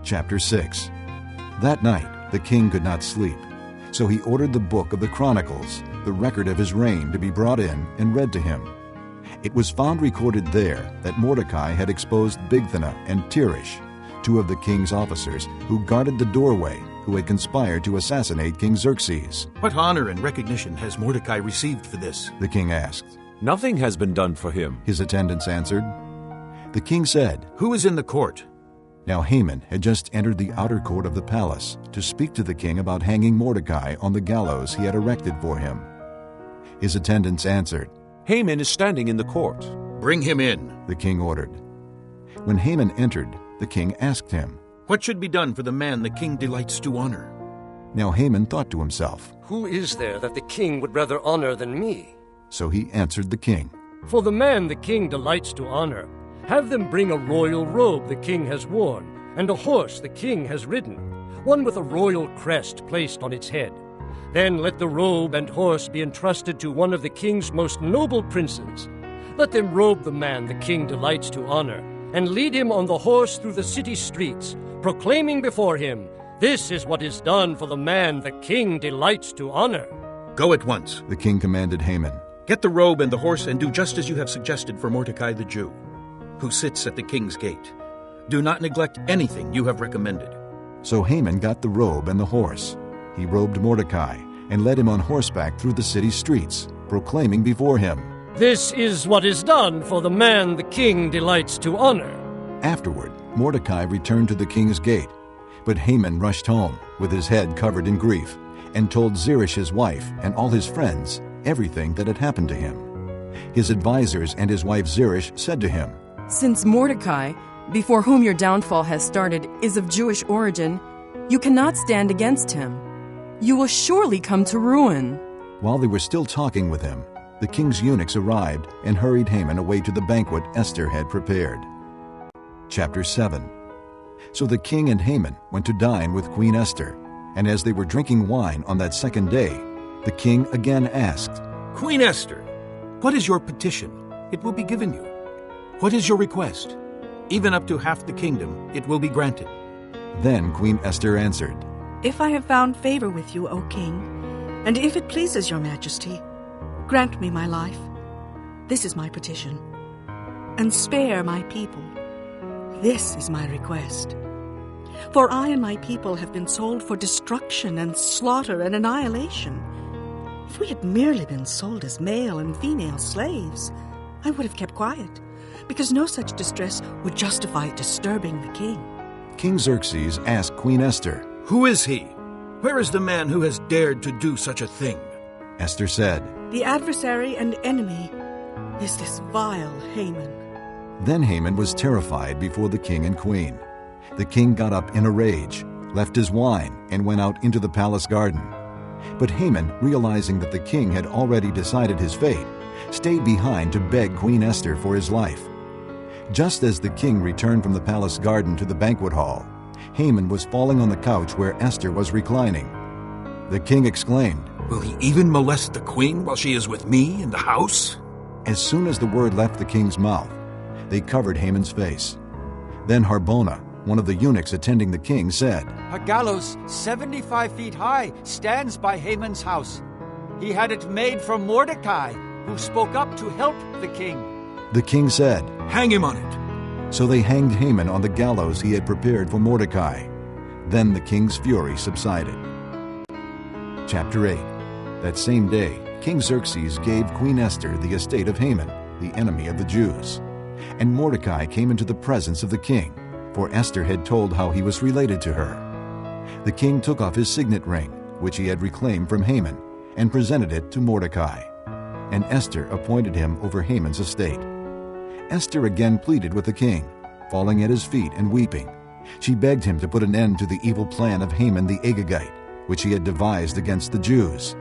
Chapter 6. That night the king could not sleep, so he ordered the book of the Chronicles, the record of his reign, to be brought in and read to him. It was found recorded there that Mordecai had exposed Bigthana and Teresh, two of the king's officers who guarded the doorway, who had conspired to assassinate King Xerxes. What honor and recognition has Mordecai received for this? The king asked. Nothing has been done for him, His attendants answered. The king said, Who is in the court? Now Haman had just entered the outer court of the palace to speak to the king about hanging Mordecai on the gallows he had erected for him. His attendants answered, Haman is standing in the court. Bring him in. The king ordered. When Haman entered, the king asked him, What should be done for the man the king delights to honor? Now Haman thought to himself, Who is there that the king would rather honor than me? So he answered the king, For the man the king delights to honor, have them bring a royal robe the king has worn, and a horse the king has ridden, one with a royal crest placed on its head. Then let the robe and horse be entrusted to one of the king's most noble princes. Let them robe the man the king delights to honor, and lead him on the horse through the city streets, proclaiming before him, This is what is done for the man the king delights to honor. Go at once. the king commanded Haman. Get the robe and the horse and do just as you have suggested for Mordecai the Jew, who sits at the king's gate. Do not neglect anything you have recommended. So Haman got the robe and the horse. He robed Mordecai and led him on horseback through the city streets, proclaiming before him, This is what is done for the man the king delights to honor. Afterward, Mordecai returned to the king's gate, but Haman rushed home with his head covered in grief and told Zeresh his wife and all his friends everything that had happened to him. His advisers and his wife Zeresh said to him, Since Mordecai, before whom your downfall has started, is of Jewish origin, you cannot stand against him. You will surely come to ruin. While they were still talking with him, the king's eunuchs arrived and hurried Haman away to the banquet Esther had prepared. Chapter 7. So the king and Haman went to dine with Queen Esther, and as they were drinking wine on that second day, the king again asked, Queen Esther, what is your petition? It will be given you. What is your request? Even up to half the kingdom, it will be granted. Then Queen Esther answered, If I have found favor with you, O king, and if it pleases your majesty, grant me my life. This is my petition. And spare my people. This is my request. For I and my people have been sold for destruction and slaughter and annihilation. If we had merely been sold as male and female slaves, I would have kept quiet, because no such distress would justify disturbing the king. King Xerxes asked Queen Esther, Who is he? Where is the man who has dared to do such a thing? Esther said. The adversary and enemy is this vile Haman. Then Haman was terrified before the king and queen. The king got up in a rage, left his wine, and went out into the palace garden. But Haman, realizing that the king had already decided his fate, stayed behind to beg Queen Esther for his life. Just as the king returned from the palace garden to the banquet hall, Haman was falling on the couch where Esther was reclining. The king exclaimed, Will he even molest the queen while she is with me in the house? As soon as the word left the king's mouth, they covered Haman's face. Then Harbona, one of the eunuchs attending the king, said, A gallows 75 feet high stands by Haman's house. He had it made for Mordecai, who spoke up to help the king. The king said, Hang him on it. So they hanged Haman on the gallows he had prepared for Mordecai. Then the king's fury subsided. Chapter 8. That same day, King Xerxes gave Queen Esther the estate of Haman, the enemy of the Jews. And Mordecai came into the presence of the king, for Esther had told how he was related to her. The king took off his signet ring, which he had reclaimed from Haman, and presented it to Mordecai. And Esther appointed him over Haman's estate. Esther again pleaded with the king, falling at his feet and weeping. She begged him to put an end to the evil plan of Haman the Agagite, which he had devised against the Jews.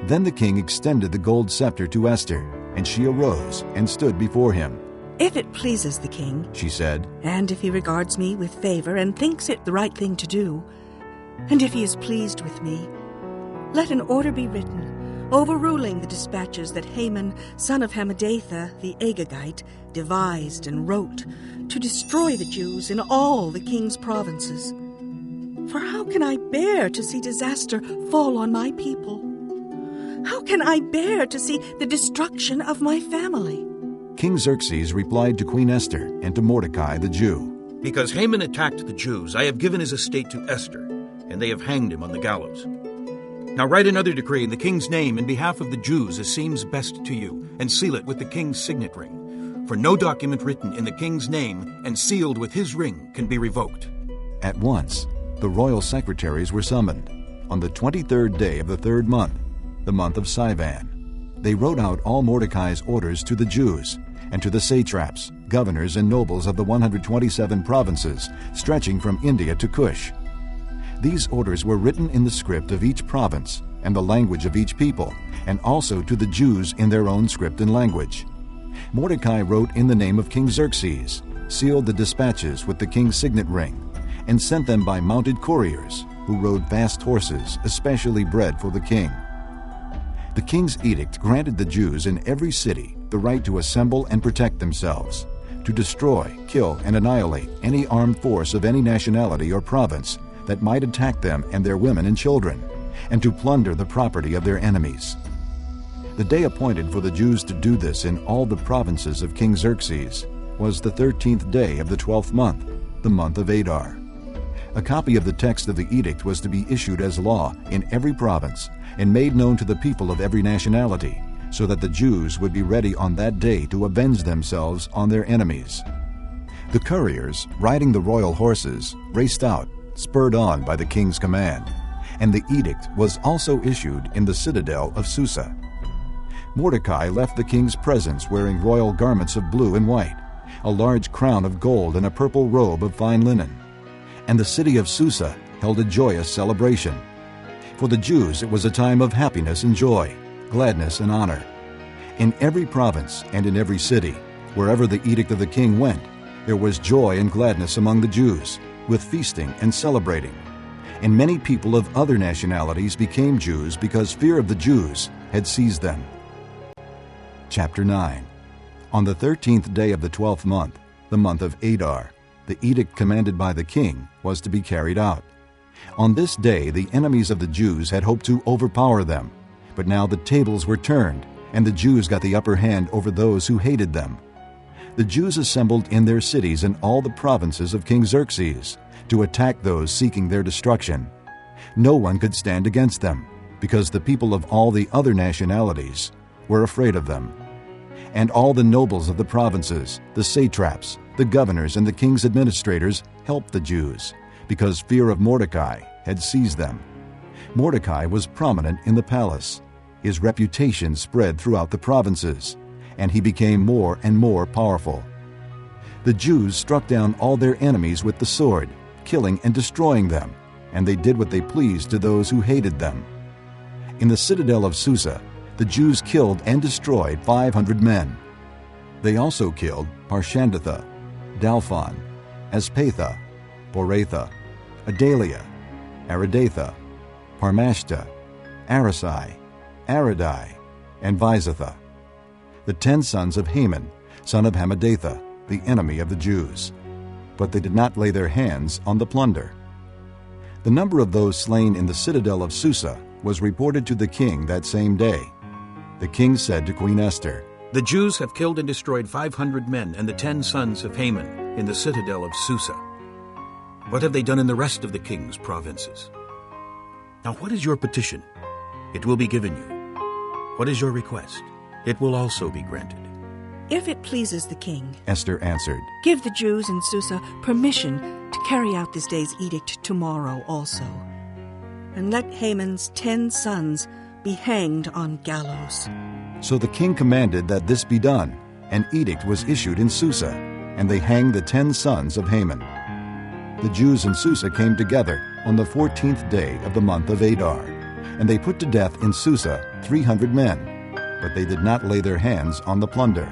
Then the king extended the gold scepter to Esther, and she arose and stood before him. If it pleases the king, she said, and if he regards me with favor and thinks it the right thing to do, and if he is pleased with me, let an order be written overruling the dispatches that Haman, son of Hammedatha, the Agagite, devised and wrote to destroy the Jews in all the king's provinces. For how can I bear to see disaster fall on my people? How can I bear to see the destruction of my family? King Xerxes replied to Queen Esther and to Mordecai the Jew, Because Haman attacked the Jews, I have given his estate to Esther, and they have hanged him on the gallows. Now write another decree in the king's name in behalf of the Jews as seems best to you, and seal it with the king's signet ring. For no document written in the king's name and sealed with his ring can be revoked. At once, the royal secretaries were summoned. On the 23rd day of the 3rd month, the month of Sivan, they wrote out all Mordecai's orders to the Jews and to the satraps, governors, and nobles of the 127 provinces stretching from India to Cush. These orders were written in the script of each province and the language of each people, and also to the Jews in their own script and language. Mordecai wrote in the name of King Xerxes, sealed the dispatches with the king's signet ring, and sent them by mounted couriers who rode fast horses, especially bred for the king. The king's edict granted the Jews in every city the right to assemble and protect themselves, to destroy, kill, and annihilate any armed force of any nationality or province that might attack them and their women and children, and to plunder the property of their enemies. The day appointed for the Jews to do this in all the provinces of King Xerxes was the 13th day of the 12th month, the month of Adar. A copy of the text of the edict was to be issued as law in every province and made known to the people of every nationality, so that the Jews would be ready on that day to avenge themselves on their enemies. The couriers, riding the royal horses, raced out, spurred on by the king's command, and the edict was also issued in the citadel of Susa. Mordecai left the king's presence wearing royal garments of blue and white, a large crown of gold and a purple robe of fine linen. And the city of Susa held a joyous celebration. For the Jews it was a time of happiness and joy, gladness and honor. In every province and in every city, wherever the edict of the king went, there was joy and gladness among the Jews, with feasting and celebrating. And many people of other nationalities became Jews because fear of the Jews had seized them. Chapter 9. On the 13th day of the 12th month, the month of Adar, the edict commanded by the king was to be carried out. On this day the enemies of the Jews had hoped to overpower them, but now the tables were turned, and the Jews got the upper hand over those who hated them. The Jews assembled in their cities in all the provinces of King Xerxes to attack those seeking their destruction. No one could stand against them, because the people of all the other nationalities were afraid of them. And all the nobles of the provinces, the satraps, the governors, and the king's administrators helped the Jews, because fear of Mordecai had seized them. Mordecai was prominent in the palace. His reputation spread throughout the provinces, and he became more and more powerful. The Jews struck down all their enemies with the sword, killing and destroying them, and they did what they pleased to those who hated them. In the citadel of Susa, the Jews killed and destroyed 500 men. They also killed Parshandatha, Dalphon, Aspatha, Boratha, Adalia, Aridatha, Parmashta, Arasai, Aradai, and Vizatha, the 10 sons of Haman, son of Hammedatha, the enemy of the Jews. But they did not lay their hands on the plunder. The number of those slain in the citadel of Susa was reported to the king that same day. The king said to Queen Esther, The Jews have killed and destroyed 500 men and the 10 sons of Haman in the citadel of Susa. What have they done in the rest of the king's provinces? Now what is your petition? It will be given you. What is your request? It will also be granted. If it pleases the king, Esther answered, give the Jews in Susa permission to carry out this day's edict tomorrow also. And let Haman's 10 sons be hanged on gallows. So the king commanded that this be done. An edict was issued in Susa, and they hanged the 10 sons of Haman. The Jews in Susa came together on the 14th day of the month of Adar, and they put to death in Susa 300 men, but they did not lay their hands on the plunder.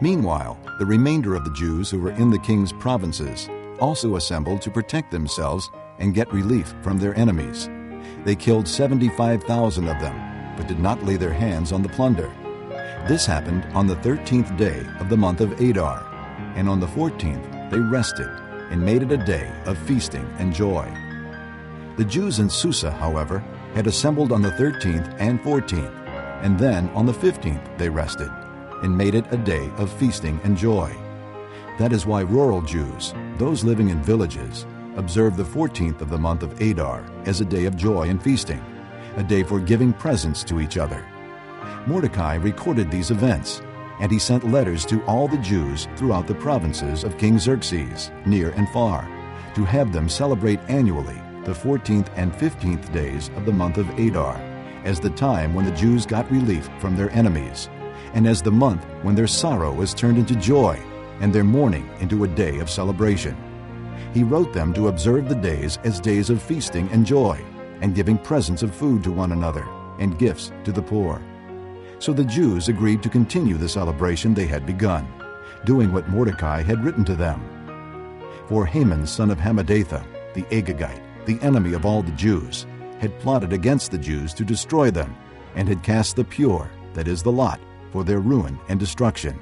Meanwhile, the remainder of the Jews who were in the king's provinces also assembled to protect themselves and get relief from their enemies. They killed 75,000 of them, but did not lay their hands on the plunder. This happened on the 13th day of the month of Adar, and on the 14th they rested and made it a day of feasting and joy. The Jews in Susa, however, had assembled on the 13th and 14th, and then on the 15th they rested and made it a day of feasting and joy. That is why rural Jews, those living in villages, observe the 14th of the month of Adar as a day of joy and feasting, a day for giving presents to each other. Mordecai recorded these events, and he sent letters to all the Jews throughout the provinces of King Xerxes, near and far, to have them celebrate annually the 14th and 15th days of the month of Adar, as the time when the Jews got relief from their enemies, and as the month when their sorrow was turned into joy, and their mourning into a day of celebration. He wrote them to observe the days as days of feasting and joy, and giving presents of food to one another, and gifts to the poor. So the Jews agreed to continue the celebration they had begun, doing what Mordecai had written to them. For Haman, son of Hammedatha, the Agagite, the enemy of all the Jews, had plotted against the Jews to destroy them, and had cast the pure, that is the lot, for their ruin and destruction.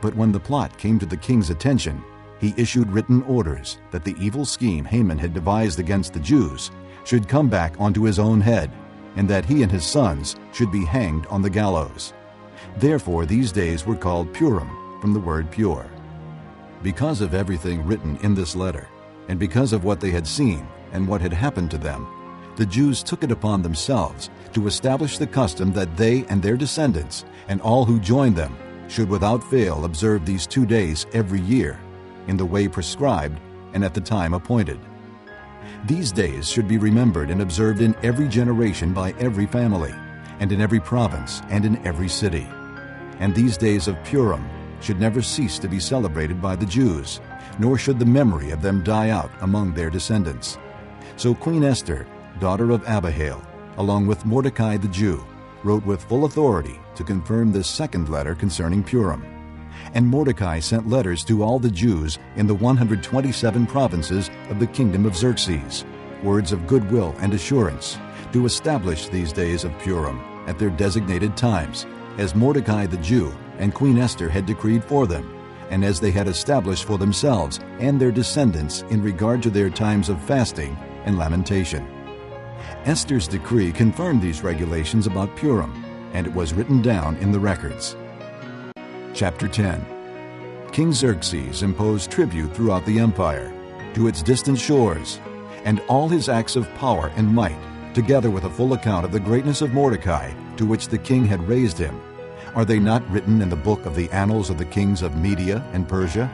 But when the plot came to the king's attention, he issued written orders that the evil scheme Haman had devised against the Jews should come back onto his own head, and that he and his sons should be hanged on the gallows. Therefore these days were called Purim, from the word pure. Because of everything written in this letter, and because of what they had seen and what had happened to them, the Jews took it upon themselves to establish the custom that they and their descendants, and all who joined them, should without fail observe these 2 days every year, in the way prescribed and at the time appointed. These days should be remembered and observed in every generation by every family, and in every province and in every city. And these days of Purim should never cease to be celebrated by the Jews, nor should the memory of them die out among their descendants. So Queen Esther, daughter of Abihail, along with Mordecai the Jew, wrote with full authority to confirm this second letter concerning Purim. And Mordecai sent letters to all the Jews in the 127 provinces of the kingdom of Xerxes, words of goodwill and assurance, to establish these days of Purim at their designated times, as Mordecai the Jew and Queen Esther had decreed for them, and as they had established for themselves and their descendants in regard to their times of fasting and lamentation. Esther's decree confirmed these regulations about Purim, and it was written down in the records. Chapter 10. King Xerxes imposed tribute throughout the empire, to its distant shores, and all his acts of power and might, together with a full account of the greatness of Mordecai, to which the king had raised him. Are they not written in the book of the annals of the kings of Media and Persia?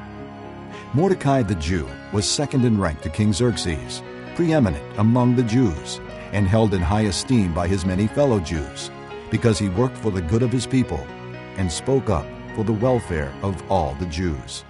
Mordecai the Jew was second in rank to King Xerxes, preeminent among the Jews, and held in high esteem by his many fellow Jews, because he worked for the good of his people and spoke up for the welfare of all the Jews.